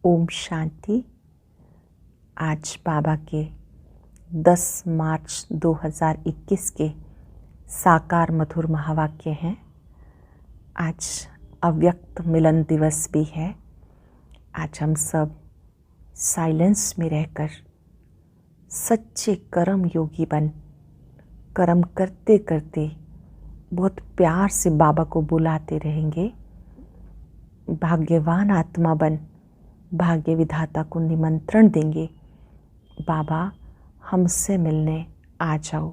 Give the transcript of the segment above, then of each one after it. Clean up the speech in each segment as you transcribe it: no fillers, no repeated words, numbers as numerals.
ओम शांति। आज बाबा के 10 मार्च 2021 के साकार मधुर महावाक्य हैं। आज अव्यक्त मिलन दिवस भी है। आज हम सब साइलेंस में रहकर सच्चे कर्म योगी बन कर्म करते करते बहुत प्यार से बाबा को बुलाते रहेंगे। भाग्यवान आत्मा बन भाग्य विधाता को निमंत्रण देंगे, बाबा हमसे मिलने आ जाओ।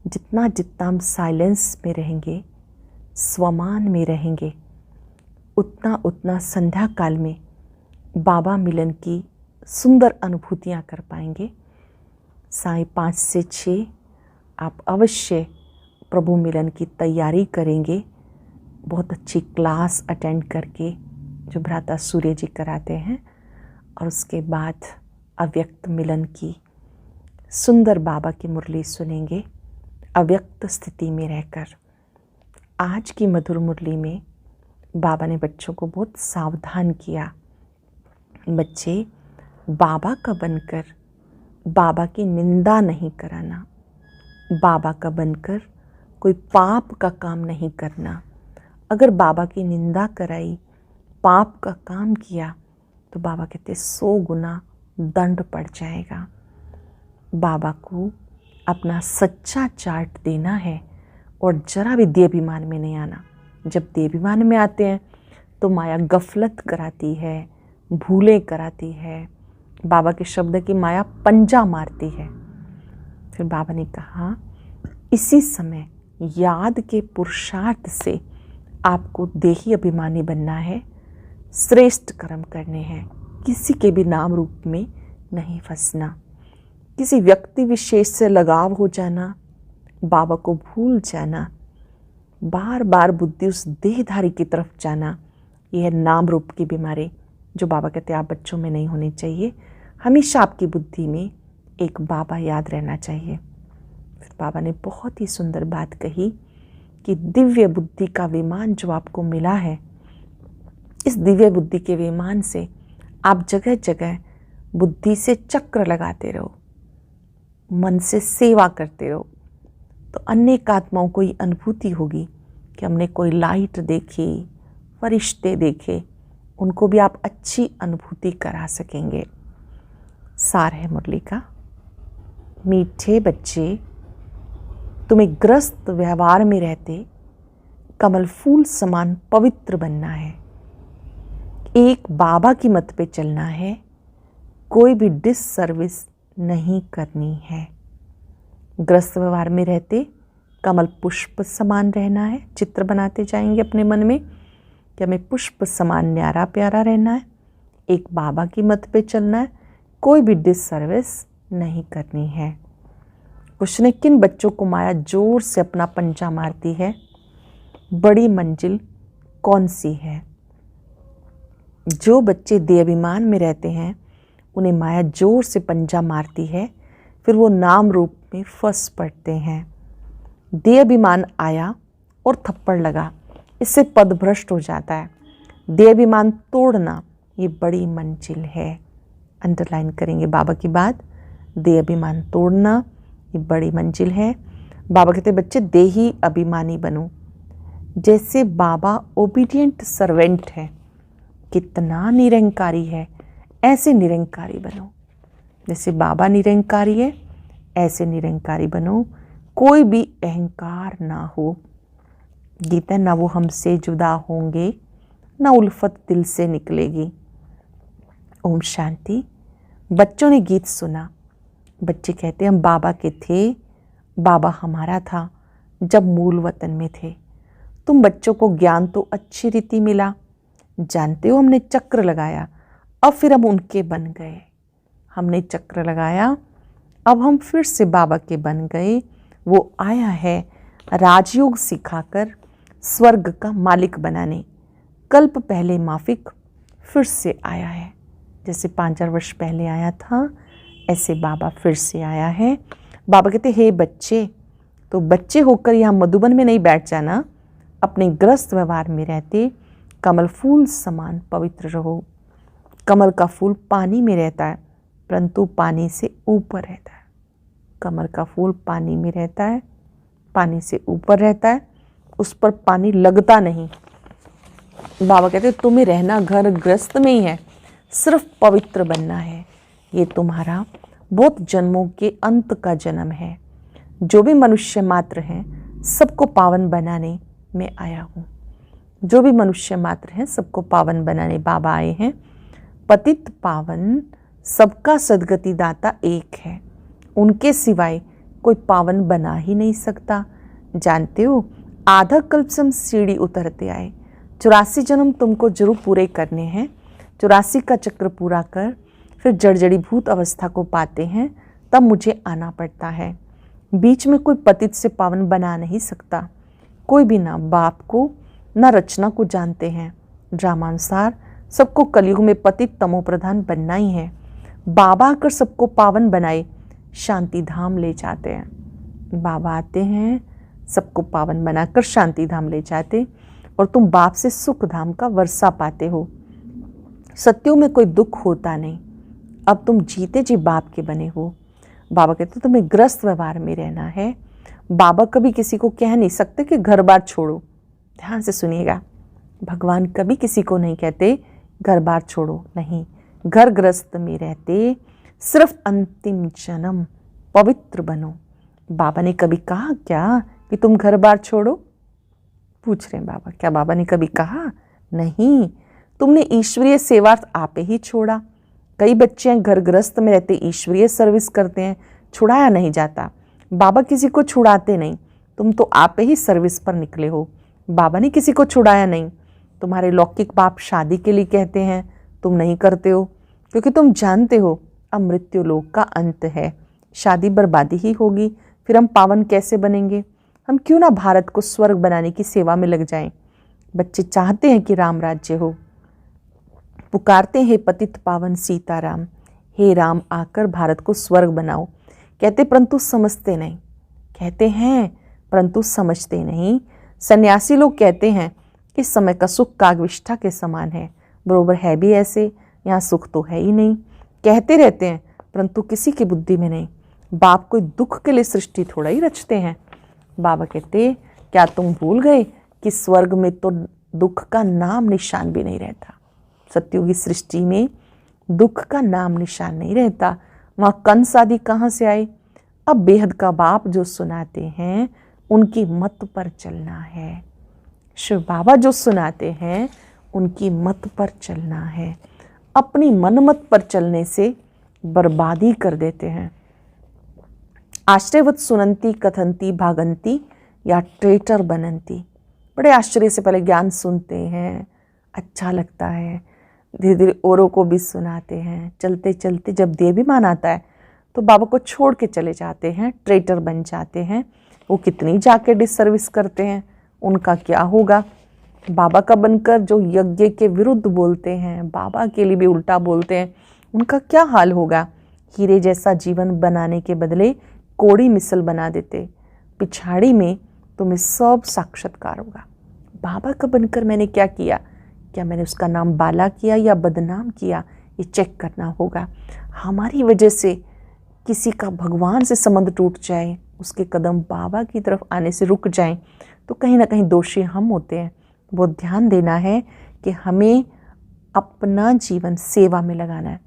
जितना जितना हम साइलेंस में रहेंगे, स्वमान में रहेंगे, उतना उतना संध्या काल में बाबा मिलन की सुंदर अनुभूतियाँ कर पाएंगे। 5:30 से 6 आप अवश्य प्रभु मिलन की तैयारी करेंगे। बहुत अच्छी क्लास अटेंड करके जो भ्राता सूर्य जी कराते हैं, और उसके बाद अव्यक्त मिलन की सुंदर बाबा की मुरली सुनेंगे अव्यक्त स्थिति में रहकर। आज की मधुर मुरली में बाबा ने बच्चों को बहुत सावधान किया। बच्चे, बाबा का बनकर बाबा की निंदा नहीं कराना, बाबा का बनकर कोई पाप का काम नहीं करना। अगर बाबा की निंदा कराई, पाप का काम किया, तो बाबा कहते 100 गुना दंड पड़ जाएगा। बाबा को अपना सच्चा चार्ट देना है और जरा भी देहाभिमान में नहीं आना। जब देहाभिमान में आते हैं तो माया गफलत कराती है, भूलें कराती है। बाबा के शब्द की माया पंजा मारती है। फिर बाबा ने कहा, इसी समय याद के पुरुषार्थ से आपको देही अभिमानी बनना है, श्रेष्ठ कर्म करने हैं, किसी के भी नाम रूप में नहीं फंसना, किसी व्यक्ति विशेष से लगाव हो जाना, बाबा को भूल जाना, बार बार बुद्धि उस देहधारी की तरफ जाना, यह नाम रूप की बीमारी जो बाबा कहते हैं आप बच्चों में नहीं होनी चाहिए। हमेशा आपकी बुद्धि में एक बाबा याद रहना चाहिए। फिर बाबा ने बहुत ही सुंदर बात कही कि दिव्य बुद्धि का विमान जो आपको मिला है, इस दिव्य बुद्धि के विमान से आप जगह जगह बुद्धि से चक्र लगाते रहो, मन से सेवा करते रहो, तो अनेक आत्माओं को ये अनुभूति होगी कि हमने कोई लाइट देखी, फरिश्ते देखे, उनको भी आप अच्छी अनुभूति करा सकेंगे। सार है मुरली का, मीठे बच्चे, तुम्हें ग्रस्त व्यवहार में रहते कमल फूल समान पवित्र बनना है। एक बाबा की मत पे चलना है, कोई भी डिससर्विस नहीं करनी है। ग्रस्त व्यवहार में रहते कमल पुष्प समान रहना है। चित्र बनाते जाएंगे अपने मन में कि हमें पुष्प समान न्यारा प्यारा रहना है, एक बाबा की मत पे चलना है, कोई भी डिससर्विस नहीं करनी है। कुछ ने किन बच्चों को माया जोर से अपना पंजा मारती है, बड़ी मंजिल कौन सी है? जो बच्चे देहाभिमान में रहते हैं उन्हें माया जोर से पंजा मारती है, फिर वो नाम रूप में फंस पड़ते हैं। देहाभिमान आया और थप्पड़ लगा, इससे पद भ्रष्ट हो जाता है। देहाभिमान तोड़ना ये बड़ी मंजिल है। अंडरलाइन करेंगे बाबा की बात, देहाभिमान तोड़ना ये बड़ी मंजिल है। बाबा कहते बच्चे देही अभिमानी बनो। जैसे बाबा ओबीडियंट सर्वेंट है, कितना निरंकारी है, ऐसे निरंकारी बनो। जैसे बाबा निरंकारी है, ऐसे निरंकारी बनो। कोई भी अहंकार ना हो। गीता ना वो हमसे जुदा होंगे, ना उल्फत दिल से निकलेगी। ओम शांति। बच्चों ने गीत सुना। बच्चे कहते हम बाबा के थे, बाबा हमारा था जब मूल वतन में थे। तुम बच्चों को ज्ञान तो अच्छी रीति मिला, जानते हो हमने चक्र लगाया, अब फिर हम उनके बन गए। हमने चक्र लगाया, अब हम फिर से बाबा के बन गए। वो आया है राजयोग सिखाकर स्वर्ग का मालिक बनाने। कल्प पहले माफिक फिर से आया है। जैसे 5000 वर्ष पहले आया था, ऐसे बाबा फिर से आया है। बाबा कहते हे बच्चे, तो बच्चे होकर यहाँ मधुबन में नहीं बैठ जाना, अपने ग्रस्त व्यवहार में रहते कमल फूल समान पवित्र रहो। कमल का फूल पानी में रहता है परंतु पानी से ऊपर रहता है। कमल का फूल पानी में रहता है, पानी से ऊपर रहता है, उस पर पानी लगता नहीं। बाबा कहते हैं तुम्हें रहना घर गृहस्थ में ही है, सिर्फ पवित्र बनना है। ये तुम्हारा बहुत जन्मों के अंत का जन्म है। जो भी मनुष्य मात्र हैं सबको पावन बनाने में आया हूँ। जो भी मनुष्य मात्र हैं सबको पावन बनाने बाबा आए हैं। पतित पावन सबका सद्गति दाता एक है, उनके सिवाय कोई पावन बना ही नहीं सकता। जानते हो, आधा कल्प से हम सीढ़ी उतरते आए। 84 जन्म तुमको जरूर पूरे करने हैं। 84 का चक्र पूरा कर फिर जड़जड़ीभूत अवस्था को पाते हैं, तब मुझे आना पड़ता है। बीच में कोई पतित से पावन बना नहीं सकता। कोई भी ना बाप को ना रचना को जानते हैं। ड्रामानुसार सबको कलयुग में पतित तमो प्रधान बनना ही है। बाबा आकर सबको पावन बनाए शांति धाम ले जाते हैं। बाबा आते हैं सबको पावन बनाकर शांति धाम ले जाते और तुम बाप से सुख धाम का वर्षा पाते हो। सत्यों में कोई दुख होता नहीं। अब तुम जीते जी बाप के बने हो। बाबा कहते तुम्हें ग्रस्त व्यवहार में रहना है। बाबा कभी किसी को कह नहीं सकते कि घर बार छोड़ो। ध्यान से सुनिएगा, भगवान कभी किसी को नहीं कहते घर बार छोड़ो, नहीं। घर ग्रस्त में रहते सिर्फ अंतिम जन्म पवित्र बनो। बाबा ने कभी कहा क्या कि तुम घर बार छोड़ो? पूछ रहे हैं बाबा, क्या बाबा ने कभी कहा? नहीं। तुमने ईश्वरीय सेवार्थ आपे ही छोड़ा। कई बच्चे घर गृहस्थ में रहते ईश्वरीय सर्विस करते हैं, छुड़ाया नहीं जाता। बाबा किसी को छुड़ाते नहीं, तुम तो आपे ही सर्विस पर निकले हो। बाबा ने किसी को छुड़ाया नहीं। तुम्हारे लौकिक बाप शादी के लिए कहते हैं, तुम नहीं करते हो क्योंकि तुम जानते हो अब मृत्यु लोक का अंत है, शादी बर्बादी ही होगी, फिर हम पावन कैसे बनेंगे? हम क्यों ना भारत को स्वर्ग बनाने की सेवा में लग जाएं। बच्चे चाहते हैं कि राम राज्य हो, पुकारते हैं पतित पावन सीताराम, हे राम आकर भारत को स्वर्ग बनाओ। कहते परंतु समझते नहीं, कहते हैं परंतु समझते नहीं। सन्यासी लोग कहते हैं कि समय का सुख कागविष्ठा के समान है, बरोबर है भी ऐसे, यहाँ सुख तो है ही नहीं। कहते रहते हैं परंतु किसी की बुद्धि में नहीं। बाप कोई दुख के लिए सृष्टि थोड़ा ही रचते हैं। बाबा कहते क्या तुम भूल गए कि स्वर्ग में तो दुख का नाम निशान भी नहीं रहता। सत्युगी सृष्टि में दुख का नाम निशान नहीं रहता। वहाँ कंस आदि कहाँ से आए? अब बेहद का बाप जो सुनाते हैं उनकी मत पर चलना है। शिव बाबा जो सुनाते हैं उनकी मत पर चलना है। अपनी मनमत पर चलने से बर्बादी कर देते हैं। आश्रयवत सुनंती कथंती भागंती या ट्रेटर बनंती। बड़े आश्चर्य से पहले ज्ञान सुनते हैं, अच्छा लगता है, धीरे धीरे औरों को भी सुनाते हैं। चलते चलते जब देवीमान आता है तो बाबा को छोड़ के चले जाते हैं, ट्रेटर बन जाते हैं। वो कितनी जाके डिसर्विस करते हैं, उनका क्या होगा? बाबा का बनकर जो यज्ञ के विरुद्ध बोलते हैं, बाबा के लिए भी उल्टा बोलते हैं, उनका क्या हाल होगा? हीरे जैसा जीवन बनाने के बदले कोड़ी मिसल बना देते। पिछाड़ी में तुम्हें सब साक्षात्कार होगा। बाबा का बनकर मैंने क्या किया? क्या मैंने उसका नाम बाला किया या बदनाम किया? ये चेक करना होगा। हमारी वजह से किसी का भगवान से संबंध टूट जाए, उसके कदम बाबा की तरफ आने से रुक जाएं, तो कहीं ना कहीं दोषी हम होते हैं। वो ध्यान देना है कि हमें अपना जीवन सेवा में लगाना है।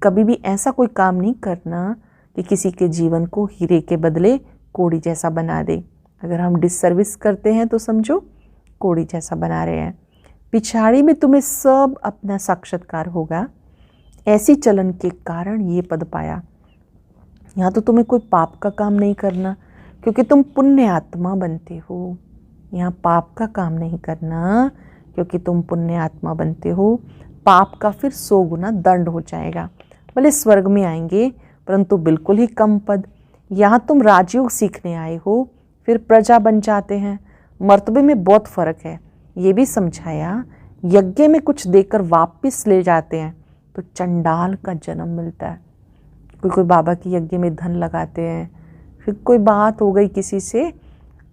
कभी भी ऐसा कोई काम नहीं करना कि किसी के जीवन को हीरे के बदले कोड़ी जैसा बना दे। अगर हम डिससर्विस करते हैं तो समझो कोड़ी जैसा बना रहे हैं। पिछाड़ी में तुम्हें सब अपना साक्षात्कार होगा। ऐसी चलन के कारण ये पद पाया। यहाँ तो तुम्हें कोई पाप का काम नहीं करना क्योंकि तुम पुण्य आत्मा बनते हो। यहाँ पाप का काम नहीं करना क्योंकि तुम पुण्य आत्मा बनते हो। पाप का फिर 100 गुना दंड हो जाएगा। भले स्वर्ग में आएंगे परंतु बिल्कुल ही कम पद। यहाँ तुम राजयोग सीखने आए हो, फिर प्रजा बन जाते हैं। मर्तबे में बहुत फर्क है, ये भी समझाया। यज्ञ में कुछ देकर वापस ले जाते हैं तो चंडाल का जन्म मिलता है। कोई बाबा की यज्ञ में धन लगाते हैं, फिर कोई बात हो गई किसी से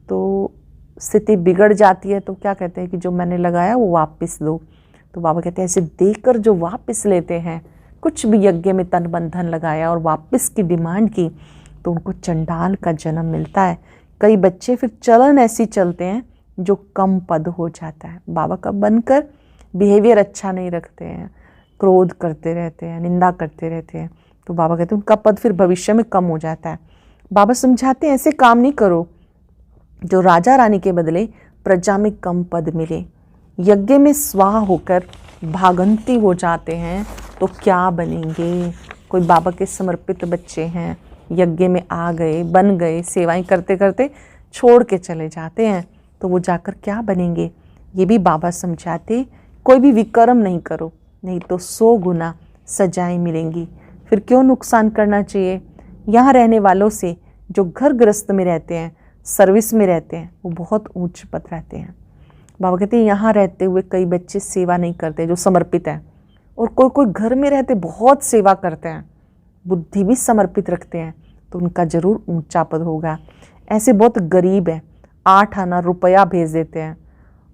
तो स्थिति बिगड़ जाती है तो क्या कहते हैं कि जो मैंने लगाया वो वापस दो। तो बाबा कहते हैं ऐसे देकर जो वापस लेते हैं, कुछ भी यज्ञ में तन बंधन लगाया और वापस की डिमांड की, तो उनको चंडाल का जन्म मिलता है। कई बच्चे फिर चलन ऐसी चलते हैं जो कम पद हो जाता है। बाबा का बनकर बिहेवियर अच्छा नहीं रखते हैं, क्रोध करते रहते हैं, निंदा करते रहते हैं, तो बाबा कहते हैं उनका पद फिर भविष्य में कम हो जाता है। बाबा समझाते हैं ऐसे काम नहीं करो जो राजा रानी के बदले प्रजा में कम पद मिले। यज्ञ में स्वाहा होकर भागंती हो जाते हैं तो क्या बनेंगे। कोई बाबा के समर्पित बच्चे हैं, यज्ञ में आ गए, बन गए, सेवाएं करते करते छोड़ के चले जाते हैं, तो वो जाकर क्या बनेंगे। ये भी बाबा समझाते, कोई भी विकर्म नहीं करो, नहीं तो 100 गुना सजाएं मिलेंगी। फिर क्यों नुकसान करना चाहिए। यहाँ रहने वालों से जो घर गृहस्थ में रहते हैं, सर्विस में रहते हैं, वो बहुत ऊंच पद रहते हैं। बाबा कहते हैं यहाँ रहते हुए कई बच्चे सेवा नहीं करते जो समर्पित हैं, और कोई कोई घर में रहते बहुत सेवा करते हैं, बुद्धि भी समर्पित रखते हैं, तो उनका जरूर ऊंचा पद होगा। ऐसे बहुत गरीब हैं, 8 आना रुपया भेज देते हैं,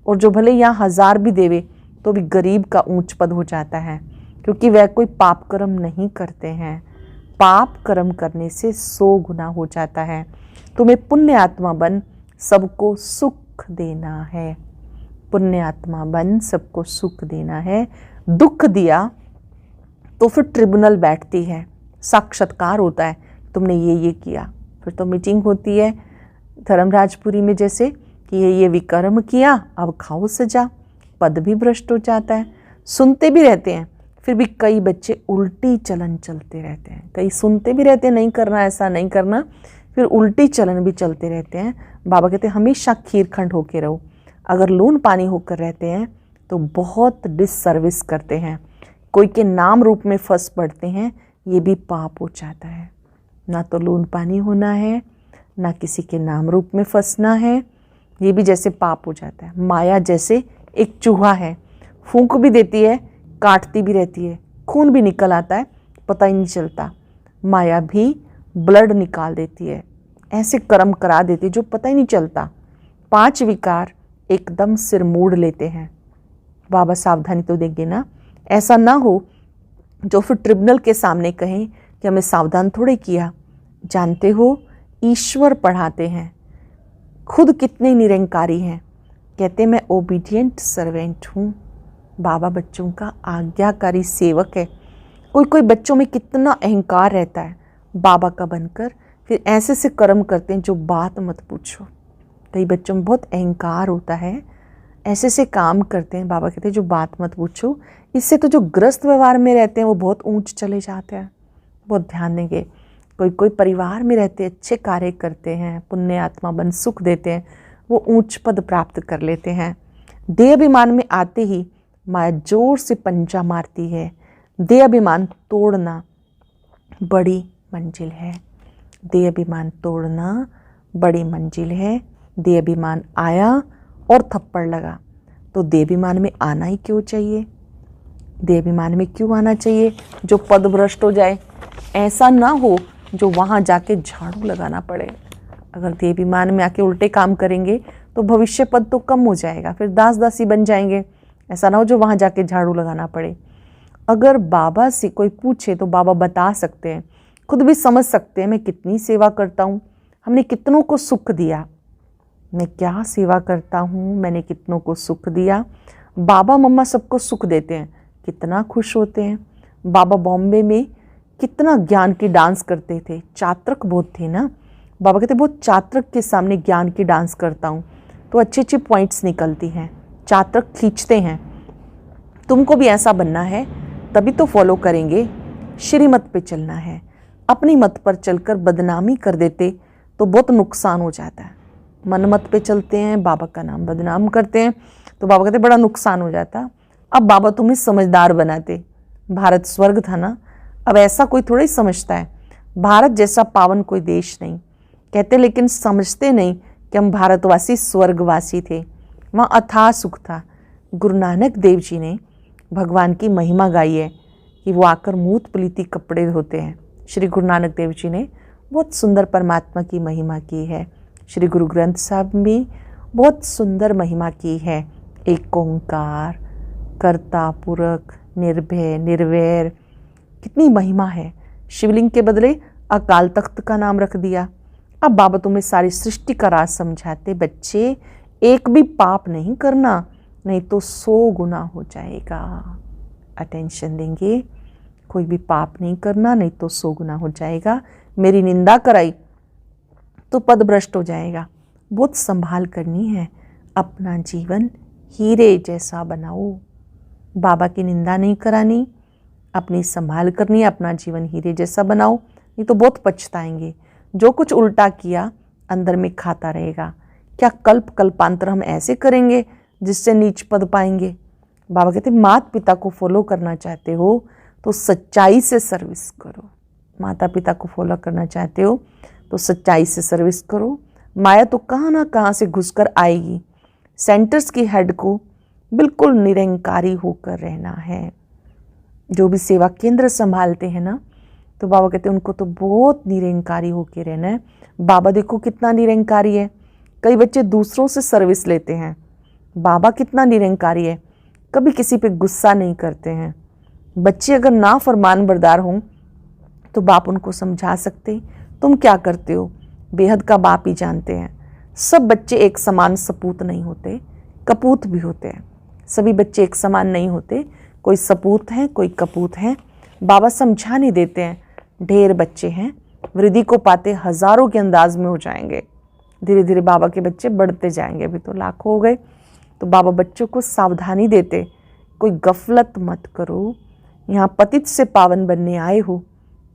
और जो भले यहाँ 1000 भी देवे तो भी गरीब का ऊंच पद हो जाता है, क्योंकि वह कोई पाप कर्म नहीं करते हैं। पाप कर्म करने से 100 गुना हो जाता है। तुम्हें पुण्य आत्मा बन सबको सुख देना है। पुण्य आत्मा बन सबको सुख देना है। दुख दिया तो फिर ट्रिब्यूनल बैठती है, साक्षात्कार होता है, तुमने ये किया। फिर तो मीटिंग होती है धर्मराजपुरी में जैसे कि ये विकर्म किया, अब खाओ सजा। पद भी भ्रष्ट हो जाता है। सुनते भी रहते हैं, फिर भी कई बच्चे उल्टी चलन चलते रहते हैं। कई सुनते भी रहते हैं नहीं करना, ऐसा नहीं करना, फिर उल्टी चलन भी चलते रहते हैं। बाबा कहते हैं हमेशा खीरखंड होके रहो। अगर लून पानी होकर रहते हैं तो बहुत डिससर्विस करते हैं। कोई के नाम रूप में फंस पड़ते हैं, ये भी पाप हो जाता है। ना तो लून पानी होना है, ना किसी के नाम रूप में फंसना है, ये भी जैसे पाप हो जाता है। माया जैसे एक चूहा है, फूंक भी देती है, काटती भी रहती है, खून भी निकल आता है, पता ही नहीं चलता। माया भी ब्लड निकाल देती है, ऐसे कर्म करा देती है जो पता ही नहीं चलता। 5 विकार एकदम सिर मोड़ लेते हैं। बाबा सावधानी तो देंगे ना, ऐसा ना हो जो फिर ट्रिब्यूनल के सामने कहें कि हमें सावधान थोड़े किया। जानते हो ईश्वर पढ़ाते हैं, खुद कितने निरंकारी हैं। कहते मैं ओबीडियंट सर्वेंट हूँ। बाबा बच्चों का आज्ञाकारी सेवक है। कोई कोई बच्चों में कितना अहंकार रहता है बाबा का बनकर, फिर ऐसे से कर्म करते हैं जो बात मत पूछो। कई बच्चों में बहुत अहंकार होता है, ऐसे से काम करते हैं, बाबा कहते हैं जो बात मत पूछो। इससे तो जो ग्रस्त व्यवहार में रहते हैं वो बहुत ऊंच चले जाते हैं। बहुत ध्यान देंगे। कोई कोई परिवार में रहते अच्छे कार्य करते हैं, पुण्य आत्मा बन सुख देते हैं, वो ऊंच पद प्राप्त कर लेते हैं। देह अभिमान में आते ही माया जोर से पंजा मारती है। देह अभिमान तोड़ना बड़ी मंजिल है। देह अभिमान तोड़ना बड़ी मंजिल है। देह अभिमान आया और थप्पड़ लगा, तो देह अभिमान में आना ही क्यों चाहिए। देह अभिमान में क्यों आना चाहिए जो पद भ्रष्ट हो जाए। ऐसा ना हो जो वहाँ जाके झाड़ू लगाना पड़े। अगर देह अभिमान में आके उल्टे काम करेंगे तो भविष्य पद तो कम हो जाएगा, फिर दास दासी बन जाएंगे। ऐसा ना हो जो वहाँ जाके झाड़ू लगाना पड़े। अगर बाबा से कोई पूछे तो बाबा बता सकते हैं, खुद भी समझ सकते हैं मैं कितनी सेवा करता हूँ, हमने कितनों को सुख दिया, मैं क्या सेवा करता हूँ, मैंने कितनों को सुख दिया। बाबा मम्मा सबको सुख देते हैं, कितना खुश होते हैं। बाबा बॉम्बे में कितना ज्ञान की डांस करते थे, चात्रक बहुत थे ना। बाबा कहते बहुत चात्रक के सामने ज्ञान की डांस करता हूँ तो अच्छे अच्छे पॉइंट्स निकलती हैं, चात्रक खींचते हैं। तुमको भी ऐसा बनना है तभी तो फॉलो करेंगे। श्रीमत पे चलना है, अपनी मत पर चलकर बदनामी कर देते तो बहुत नुकसान हो जाता है। मन मत पे चलते हैं, बाबा का नाम बदनाम करते हैं तो बाबा कहते बड़ा नुकसान हो जाता। अब बाबा तुम्हें समझदार बनाते। भारत स्वर्ग था ना, अब ऐसा कोई थोड़ा ही समझता है। भारत जैसा पावन कोई देश नहीं कहते, लेकिन समझते नहीं कि हम भारतवासी स्वर्गवासी थे। वहाँ अथाह सुख था। गुरु नानक देव जी ने भगवान की महिमा गाई है कि वो आकर मूत पलीती कपड़े धोते हैं। श्री गुरु नानक देव जी ने बहुत सुंदर परमात्मा की महिमा की है। श्री गुरु ग्रंथ साहब में बहुत सुंदर महिमा की है। एक ओंकार, कर्ता पूरक, निर्भय, निर्वैर, कितनी महिमा है। शिवलिंग के बदले अकाल तख्त का नाम रख दिया। अब बाबा तुम्हें सारी सृष्टि का राज समझाते, बच्चे एक भी पाप नहीं करना, नहीं तो 100 गुना हो जाएगा। अटेंशन देंगे, कोई भी पाप नहीं करना, नहीं तो 100 गुना हो जाएगा। मेरी निंदा कराई तो पद भ्रष्ट हो जाएगा। बहुत संभाल करनी है, अपना जीवन हीरे जैसा बनाओ। बाबा की निंदा नहीं करानी, अपनी संभाल करनी है, अपना जीवन हीरे जैसा बनाओ, नहीं तो बहुत पछताएंगे। जो कुछ उल्टा किया अंदर में खाता रहेगा। क्या कल्प कल्पांतर हम ऐसे करेंगे जिससे नीच पद पाएंगे। बाबा कहते माता पिता को फॉलो करना चाहते हो तो सच्चाई से सर्विस करो। माता पिता को फॉलो करना चाहते हो तो सच्चाई से सर्विस करो। माया तो कहाँ ना कहाँ से घुसकर आएगी। सेंटर्स की हेड को बिल्कुल निरंकारी होकर रहना है। जो भी सेवा केंद्र संभालते हैं ना, तो बाबा कहते हैं उनको तो बहुत निरंकारी होकर रहना है। बाबा देखो कितना निरंकारी है। कई बच्चे दूसरों से सर्विस लेते हैं, बाबा कितना निरंकारी है, कभी किसी पे गुस्सा नहीं करते हैं। बच्चे अगर ना फरमान बरदार हों तो बाप उनको समझा सकते, तुम क्या करते हो, बेहद का बाप ही जानते हैं। सब बच्चे एक समान सपूत नहीं होते, कपूत भी होते हैं। सभी बच्चे एक समान नहीं होते, कोई सपूत हैं, कोई कपूत हैं। बाबा समझा नहीं देते हैं। ढेर बच्चे हैं, वृद्धि को पाते हजारों के अंदाज में हो जाएंगे। धीरे धीरे बाबा के बच्चे बढ़ते जाएंगे, अभी तो लाखों हो गए। तो बाबा बच्चों को सावधानी देते, कोई गफलत मत करो। यहाँ पतित से पावन बनने आए हो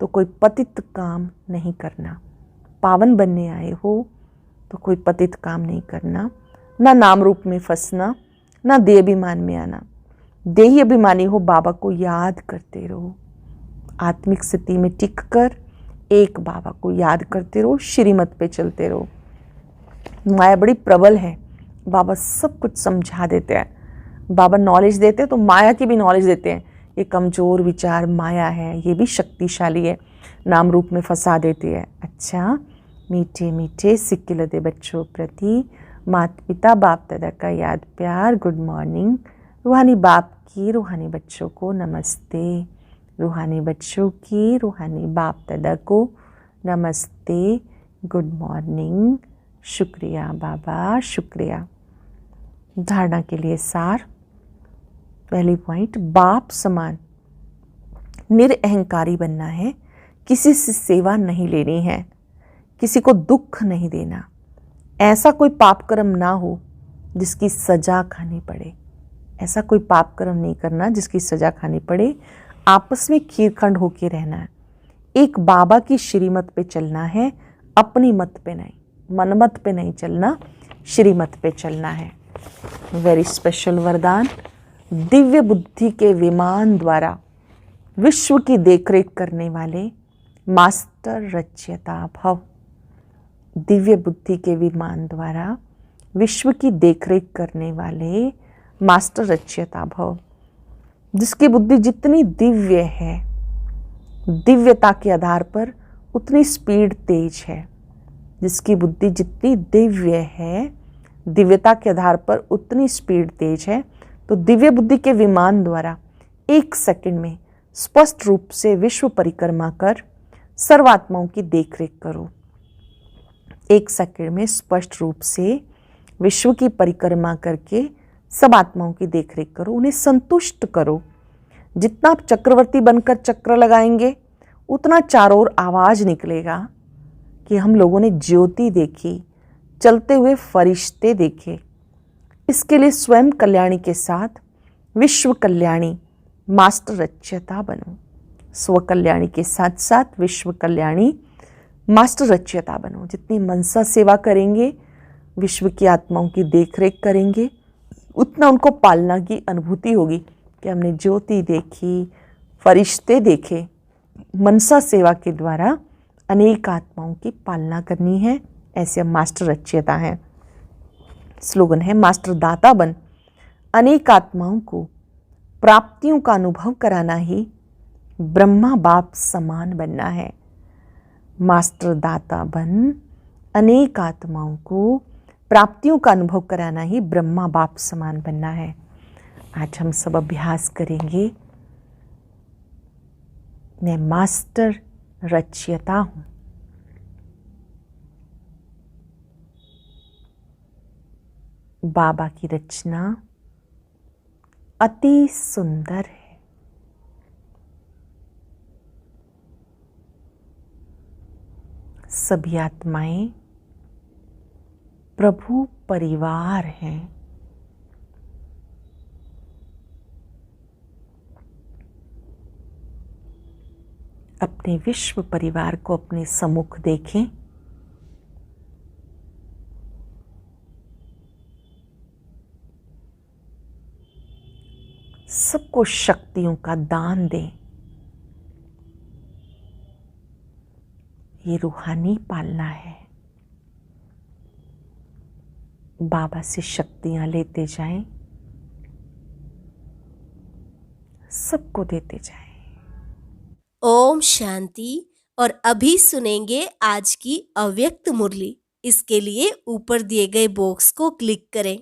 तो कोई पतित काम नहीं करना। पावन बनने आए हो तो कोई पतित काम नहीं करना। ना नाम रूप में फंसना, ना देह अभिमान में आना। देही अभिमानी हो बाबा को याद करते रहो। आत्मिक स्थिति में टिक कर एक बाबा को याद करते रहो, श्रीमत पे चलते रहो। माया बड़ी प्रबल है, बाबा सब कुछ समझा देते हैं। बाबा नॉलेज देते हैं तो माया की भी नॉलेज देते हैं। ये कमज़ोर विचार माया है, ये भी शक्तिशाली है, नाम रूप में फंसा देती है। अच्छा, मीठे मीठे सिक्के लदे बच्चों प्रति माता पिता बाप दादा का याद प्यार, गुड मॉर्निंग। रूहानी बाप की रूहानी बच्चों को नमस्ते। रूहानी बच्चों की रूहानी बाप दादा को नमस्ते, गुड मॉर्निंग। शुक्रिया बाबा, शुक्रिया। धारणा के लिए सार। पहली पॉइंट, बाप समान निरअहंकारी बनना है। किसी से सेवा नहीं लेनी है, किसी को दुख नहीं देना। ऐसा कोई पाप कर्म ना हो जिसकी सजा खानी पड़े। ऐसा कोई पाप कर्म नहीं करना जिसकी सजा खानी पड़े। आपस में खीरखंड होके रहना है। एक बाबा की श्रीमत पे चलना है, अपनी मत पे नहीं, मनमत पे नहीं चलना, श्रीमत पे चलना है। वेरी स्पेशल वरदान। दिव्य बुद्धि के विमान द्वारा विश्व की देखरेख करने वाले मास्टर रचयिता भव। दिव्य बुद्धि के विमान द्वारा विश्व की देखरेख करने वाले मास्टर रचयिता भव। जिसकी बुद्धि जितनी दिव्य है, दिव्यता के आधार पर उतनी स्पीड तेज है। जिसकी बुद्धि जितनी दिव्य है, दिव्यता के आधार पर उतनी स्पीड तेज है। तो दिव्य बुद्धि के विमान द्वारा 1 सेकंड में स्पष्ट रूप से विश्व परिक्रमा कर सर्वात्माओं की देखरेख करो। 1 सेकंड में स्पष्ट रूप से विश्व की परिक्रमा करके सब आत्माओं की देखरेख करो, उन्हें संतुष्ट करो। जितना आप चक्रवर्ती बनकर चक्र लगाएंगे उतना चारों ओर आवाज निकलेगा कि हम लोगों ने ज्योति देखी, चलते हुए फरिश्ते देखे। इसके लिए स्वयं कल्याणी के साथ विश्व कल्याणी मास्टर रचयिता बनो। स्व कल्याणी के साथ साथ विश्व कल्याणी मास्टर रचयिता बनो। जितनी मनसा सेवा करेंगे, विश्व की आत्माओं की देखरेख करेंगे, उतना उनको पालना की अनुभूति होगी कि हमने ज्योति देखी, फरिश्ते देखे। मनसा सेवा के द्वारा अनेक आत्माओं की पालना करनी है। ऐसे हम मास्टर रचयिता हैं। स्लोगन है, मास्टर दाता बन, अनेक आत्माओं को प्राप्तियों का अनुभव कराना ही ब्रह्मा बाप समान बनना है। मास्टर दाता बन, अनेक आत्माओं को प्राप्तियों का अनुभव कराना ही ब्रह्मा बाप समान बनना है। आज हम सब अभ्यास करेंगे। मैं मास्टर रचयिता हूँ। बाबा की रचना अति सुंदर है। सभी आत्माएं प्रभु परिवार हैं। अपने विश्व परिवार को अपने सम्मुख देखें। सबको शक्तियों का दान दें। ये रूहानी पालना है। बाबा से शक्तियां लेते जाएं, सबको देते जाएं। ओम शांति। और अभी सुनेंगे आज की अव्यक्त मुरली। इसके लिए ऊपर दिए गए बॉक्स को क्लिक करें।